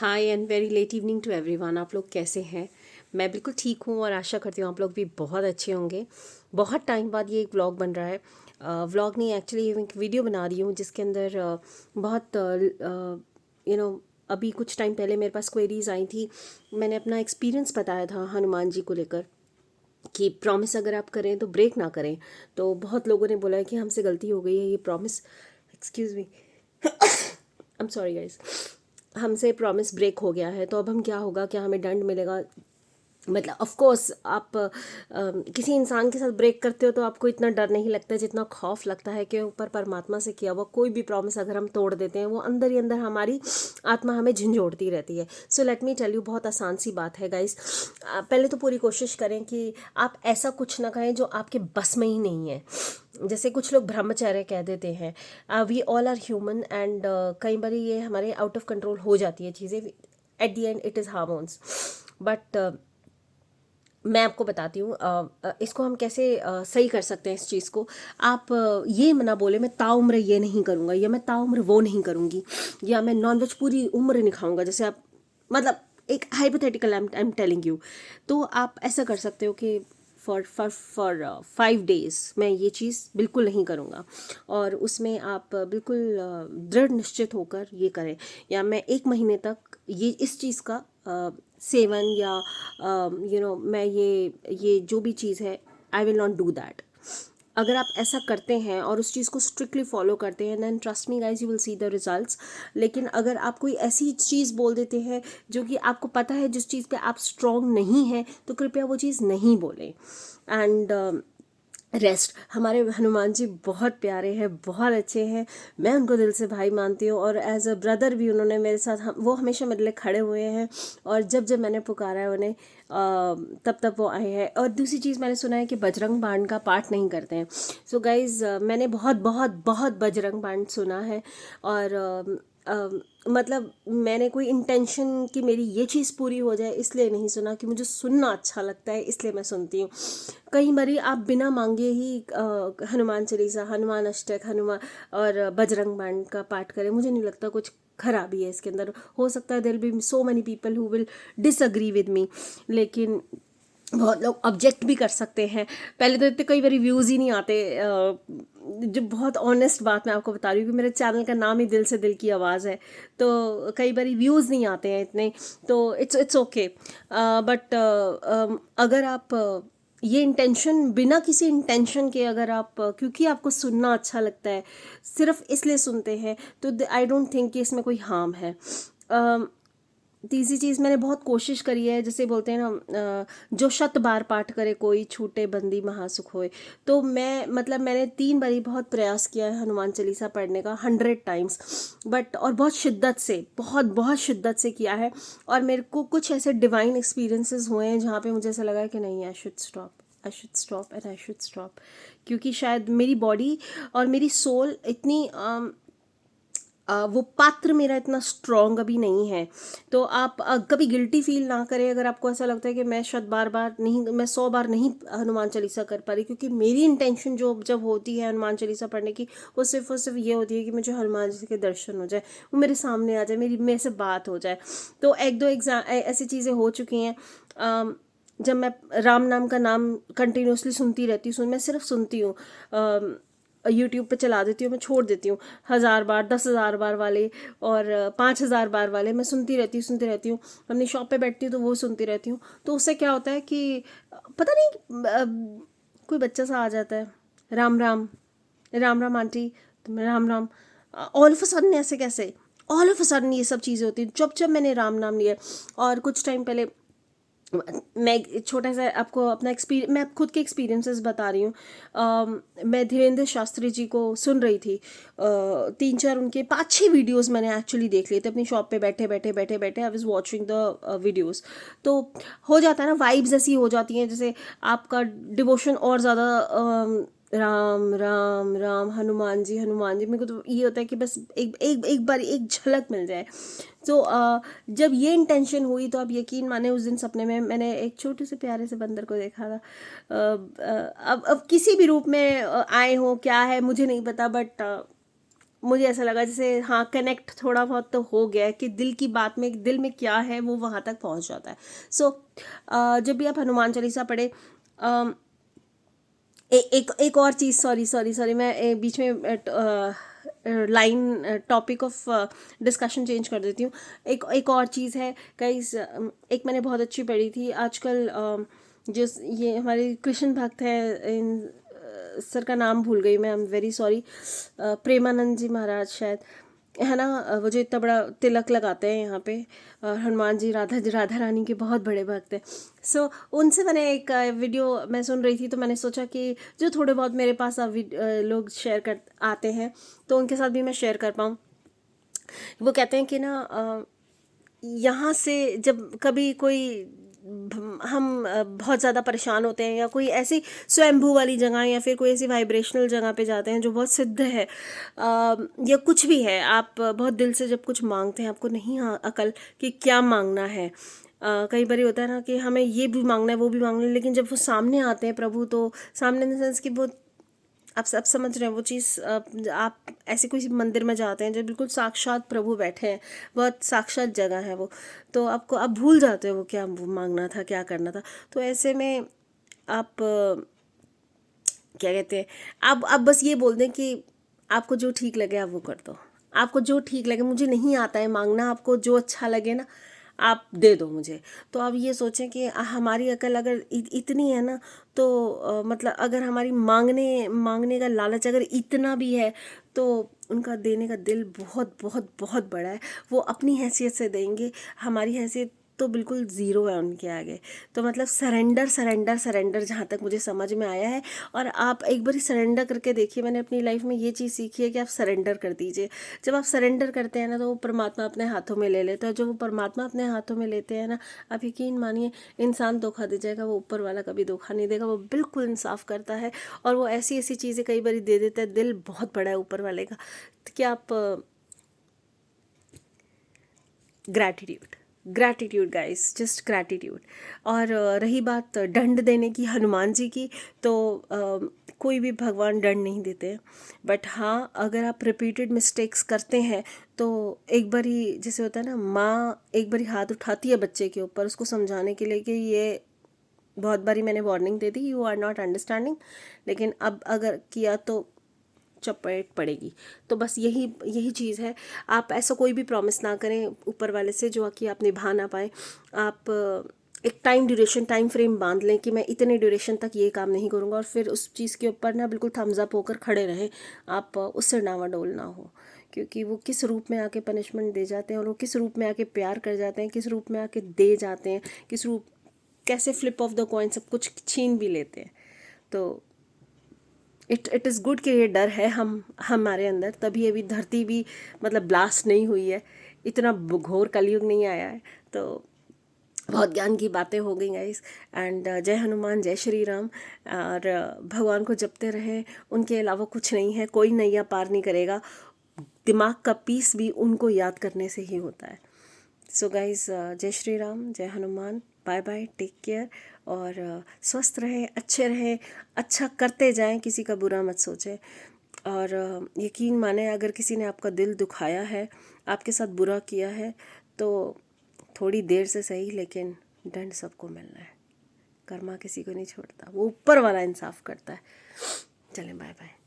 Hi and very late evening to everyone. आप लोग कैसे हैं? मैं बिल्कुल ठीक हूँ और आशा करती हूँ आप लोग भी बहुत अच्छे होंगे। बहुत टाइम बाद ये एक व्लॉग बन रहा है। व्लॉग नहीं, एक्चुअली एक वीडियो बना रही हूँ जिसके अंदर बहुत अभी कुछ टाइम पहले मेरे पास क्वेरीज आई थी। मैंने अपना एक्सपीरियंस बताया था हनुमान जी को लेकर कि प्रॉमिस अगर आप करें तो ब्रेक ना करें। तो बहुत लोगों ने बोला है कि हमसे गलती हो गई है, ये promise, excuse me, I am sorry guys, हमसे प्रॉमिस ब्रेक हो गया है, तो अब हम क्या होगा, क्या हमें दंड मिलेगा? मतलब ऑफ कोर्स आप किसी इंसान के साथ ब्रेक करते हो तो आपको इतना डर नहीं लगता जितना खौफ लगता है कि ऊपर परमात्मा से किया हुआ कोई भी प्रॉमिस अगर हम तोड़ देते हैं, वो अंदर ही अंदर हमारी आत्मा हमें झंझोड़ती रहती है। So let me tell you, बहुत आसान सी बात है गाइस। पहले तो पूरी कोशिश करें कि आप ऐसा कुछ ना कहें जो आपके बस में ही नहीं है। जैसे कुछ लोग ब्रह्मचर्य कह देते हैं। We all are human and कई बार ये हमारे आउट ऑफ कंट्रोल हो जाती है चीज़ें। At the end it is hormones. But मैं आपको बताती हूँ इसको हम कैसे सही कर सकते हैं इस चीज़ को। आप ये ना बोले मैं ताउम्र ये नहीं करूँगा, या मैं ताउम्र वो नहीं करूँगी, या मैं नॉनवेज पूरी उम्र नहीं खाऊंगा। जैसे आप, मतलब एक hypothetical I am telling you. तो आप ऐसा कर सकते हो कि फॉर 5 days मैं ये चीज़ बिल्कुल नहीं करूँगा, और उसमें आप बिल्कुल दृढ़ निश्चित होकर ये करें। या मैं 1 महीने तक ये इस चीज़ का सेवन, या मैं ये जो भी चीज़ है, I will not do that. अगर आप ऐसा करते हैं और उस चीज़ को स्ट्रिक्टली फॉलो करते हैं, then trust me guys, you will see the results. लेकिन अगर आप कोई ऐसी चीज़ बोल देते हैं जो कि आपको पता है जिस चीज़ पे आप स्ट्रॉन्ग नहीं हैं, तो कृपया वो चीज़ नहीं बोलें। एंड रेस्ट, हमारे हनुमान जी बहुत प्यारे हैं, बहुत अच्छे हैं। मैं उनको दिल से भाई मानती हूँ, और एज अ ब्रदर भी उन्होंने मेरे साथ, वो हमेशा मेरे लिए खड़े हुए हैं। और जब जब मैंने पुकारा है उन्हें, तब तब वो आए हैं। और दूसरी चीज़ मैंने सुना है कि बजरंग बाण का पाठ नहीं करते हैं। सो गाइज, मैंने बहुत बहुत बहुत बजरंग बाण सुना है। और मतलब मैंने कोई इंटेंशन कि मेरी ये चीज़ पूरी हो जाए इसलिए नहीं सुना, कि मुझे सुनना अच्छा लगता है इसलिए मैं सुनती हूँ। कई बारी आप बिना मांगे ही हनुमान चालीसा, हनुमान अष्टक, हनुमान और बजरंग बाण का पाठ करें, मुझे नहीं लगता कुछ खराबी है इसके अंदर। हो सकता है there be so many people who will disagree with me, लेकिन बहुत लोग ऑब्जेक्ट भी कर सकते हैं। पहले तो इतने कई बार व्यूज़ ही नहीं आते। जो बहुत ऑनेस्ट बात मैं आपको बता रही हूँ कि मेरे चैनल का नाम ही दिल से दिल की आवाज़ है, तो कई बार व्यूज़ नहीं आते हैं इतने, तो इट्स ओके। बट अगर आप ये इंटेंशन, बिना किसी इंटेंशन के, अगर आप क्योंकि आपको सुनना अच्छा लगता है सिर्फ इसलिए सुनते हैं, तो आई डोंट थिंक कि इसमें कोई हार्म है। तीसरी चीज़, मैंने बहुत कोशिश करी है, जैसे बोलते हैं ना, जो शत बार पाठ करे कोई छूटे बंदी महासुख होए। तो मैं, मतलब मैंने 3 बारी बहुत प्रयास किया है हनुमान चालीसा पढ़ने का, 100 times। बट और बहुत शिद्दत से, बहुत बहुत शिद्दत से किया है। और मेरे को कुछ ऐसे डिवाइन एक्सपीरियंसेस हुए हैं जहाँ पे मुझे ऐसा लगा कि नहीं, I should stop and I should stop. क्योंकि शायद मेरी बॉडी और मेरी सोल इतनी वो पात्र मेरा इतना स्ट्रॉन्ग अभी नहीं है। तो आप कभी गिल्टी फील ना करें अगर आपको ऐसा लगता है कि मैं शायद बार बार नहीं, मैं 100 बार नहीं हनुमान चालीसा कर पा रही, क्योंकि मेरी इंटेंशन जो जब होती है हनुमान चालीसा पढ़ने की, वो सिर्फ और सिर्फ ये होती है कि मुझे हनुमान जी के दर्शन हो जाए, वो मेरे सामने आ जाए, मेरे से बात हो जाए। तो एक दो ऐसी चीज़ें हो चुकी हैं। जब मैं राम नाम का नाम कंटिन्यूसली सुनती रहती हूँ, मैं सिर्फ सुनती हूँ, यूट्यूब पे चला देती हूँ, मैं छोड़ देती हूँ 1000 बार, 10,000 बार वाले, और 5,000 बार वाले मैं सुनती रहती हूँ। अपनी शॉप पे बैठती हूँ तो वो सुनती रहती हूँ। तो उससे क्या होता है कि पता नहीं, कोई बच्चा सा आ जाता है, राम राम, राम राम आंटी, तो मैं Ram Ram. All of a sudden, ऐसे कैसे ऑल ऑफ अ सडन ये सब चीज़ें होती हैं जब जब मैंने राम नाम लिया। और कुछ टाइम पहले, मैं एक छोटा सा आपको अपना एक्सपीरियंस, मैं खुद के एक्सपीरियंसेस बता रही हूँ। मैं धीरेन्द्र शास्त्री जी को सुन रही थी। 3-4 उनके 5-6 वीडियोस मैंने एक्चुअली देख लिए थे अपनी शॉप पे बैठे बैठे बैठे बैठे, I was watching the videos. तो हो जाता है ना, वाइब्स ऐसी हो जाती हैं, जैसे आपका डिवोशन और ज़्यादा, राम राम राम, हनुमान जी हनुमान जी। मेरे को तो ये होता है कि बस एक बार एक झलक मिल जाए। तो जब ये इंटेंशन हुई, तो आप यकीन माने उस दिन सपने में मैंने एक छोटे से प्यारे से बंदर को देखा था। अब किसी भी रूप में आए हो क्या है मुझे नहीं पता, बट मुझे ऐसा लगा जैसे हाँ कनेक्ट थोड़ा बहुत तो हो गया है कि दिल की बात में, दिल में क्या है वो वहाँ तक पहुँच जाता है। सो जब भी आप हनुमान चालीसा पढ़े, एक और चीज़, सॉरी मैं बीच में line topic of discussion change कर देती हूँ। एक और चीज़ है गाइस, एक मैंने बहुत अच्छी पढ़ी थी आजकल, जो ये हमारे कृष्ण भक्त हैं, इन सर का नाम भूल गई मैं, I am very sorry, Premanand ji Maharaj शायद, है ना, वो जो इतना बड़ा तिलक लगाते हैं यहाँ पे, हनुमान जी राधा रानी के बहुत बड़े भक्त हैं। सो उनसे मैंने एक वीडियो मैं सुन रही थी, तो मैंने सोचा कि जो थोड़े बहुत मेरे पास लोग शेयर कर आते हैं तो उनके साथ भी मैं शेयर कर पाऊँ। वो कहते हैं कि ना यहाँ से जब कभी कोई हम बहुत ज़्यादा परेशान होते हैं, या कोई ऐसी स्वयंभू वाली जगह या फिर कोई ऐसी वाइब्रेशनल जगह पे जाते हैं जो बहुत सिद्ध है, या कुछ भी है, आप बहुत दिल से जब कुछ मांगते हैं, आपको नहीं अकल कि क्या मांगना है। कई बार होता है ना कि हमें ये भी मांगना है वो भी मांगना है, लेकिन जब वो सामने आते हैं प्रभु, तो सामने इन द सेंस कि वो, आप सब समझ रहे हैं वो चीज़, आप ऐसे कोई मंदिर में जाते हैं जब बिल्कुल साक्षात प्रभु बैठे हैं, बहुत साक्षात जगह है वो, तो आपको आप भूल जाते हो वो क्या वो मांगना था, क्या करना था। तो ऐसे में आप क्या कहते हैं, आप बस ये बोल दें कि आपको जो ठीक लगे आप वो कर दो, आपको जो ठीक लगे, मुझे नहीं आता है मांगना, आपको जो अच्छा लगे ना आप दे दो मुझे। तो आप ये सोचें कि हमारी अकल अगर इतनी है ना, तो मतलब अगर हमारी मांगने मांगने का लालच अगर इतना भी है, तो उनका देने का दिल बहुत बहुत बहुत बड़ा है। वो अपनी हैसियत से देंगे, हमारी हैसियत तो बिल्कुल ज़ीरो है उनके आगे। तो मतलब सरेंडर सरेंडर सरेंडर, जहाँ तक मुझे समझ में आया है। और आप एक बार सरेंडर करके देखिए, मैंने अपनी लाइफ में ये चीज़ सीखी है कि आप सरेंडर कर दीजिए। जब आप सरेंडर करते हैं ना, तो वो परमात्मा अपने हाथों में ले लेता है। जो वो परमात्मा अपने हाथों में लेते हैं ना, आप यकीन मानिए, इंसान धोखा दे जाएगा, वो ऊपर वाला कभी धोखा नहीं देगा। वो बिल्कुल इंसाफ करता है, और वो ऐसी ऐसी चीज़ें कई बार दे देता है, दिल बहुत बड़ा है ऊपर वाले का। तो क्या आप gratitude, gratitude guys, just gratitude. और रही बात दंड देने की हनुमान जी की, तो कोई भी भगवान दंड नहीं देते, बट हाँ अगर आप रिपीटेड मिस्टेक्स करते हैं, तो एक बार ही, जैसे होता है ना, माँ एक बार ही हाथ उठाती है बच्चे के ऊपर उसको समझाने के लिए कि ये, बहुत बारी मैंने वार्निंग दे दी, यू आर नॉट अंडरस्टैंडिंग, लेकिन अब अगर किया तो चपेट पड़ेगी। तो बस यही यही चीज़ है। आप ऐसा कोई भी प्रॉमिस ना करें ऊपर वाले से जो कि आप निभा ना पाए। आप एक टाइम फ्रेम बांध लें कि मैं इतने ड्यूरेशन तक ये काम नहीं करूँगा, और फिर उस चीज़ के ऊपर ना बिल्कुल थम्स अप होकर खड़े रहें। आप उससे डावाडोल ना हो, क्योंकि वो किस रूप में आके पनिशमेंट दे जाते हैं, और वो किस रूप में आके प्यार कर जाते हैं, किस रूप में आके दे जाते हैं, किस रूप, कैसे फ्लिप ऑफ द कॉइन सब कुछ छीन भी लेते हैं। तो इट इज़ गुड कि ये डर है हम हमारे अंदर, तभी अभी धरती भी मतलब ब्लास्ट नहीं हुई है, इतना घोर कलयुग नहीं आया है। तो बहुत ज्ञान की बातें हो गई गाइस। एंड जय हनुमान, जय श्री राम। और भगवान को जपते रहें, उनके अलावा कुछ नहीं है, कोई नैया पार नहीं करेगा। दिमाग का पीस भी उनको याद करने से ही होता है। सो गाइज, जय श्री राम, जय Hanuman, bye bye, take care. और स्वस्थ रहें, अच्छे रहें, अच्छा करते जाएं, किसी का बुरा मत सोचें। और यकीन माने, अगर किसी ने आपका दिल दुखाया है, आपके साथ बुरा किया है, तो थोड़ी देर से सही, लेकिन दंड सबको मिलना है। कर्मा किसी को नहीं छोड़ता, वो ऊपर वाला इंसाफ करता है। चलें, बाय बाय।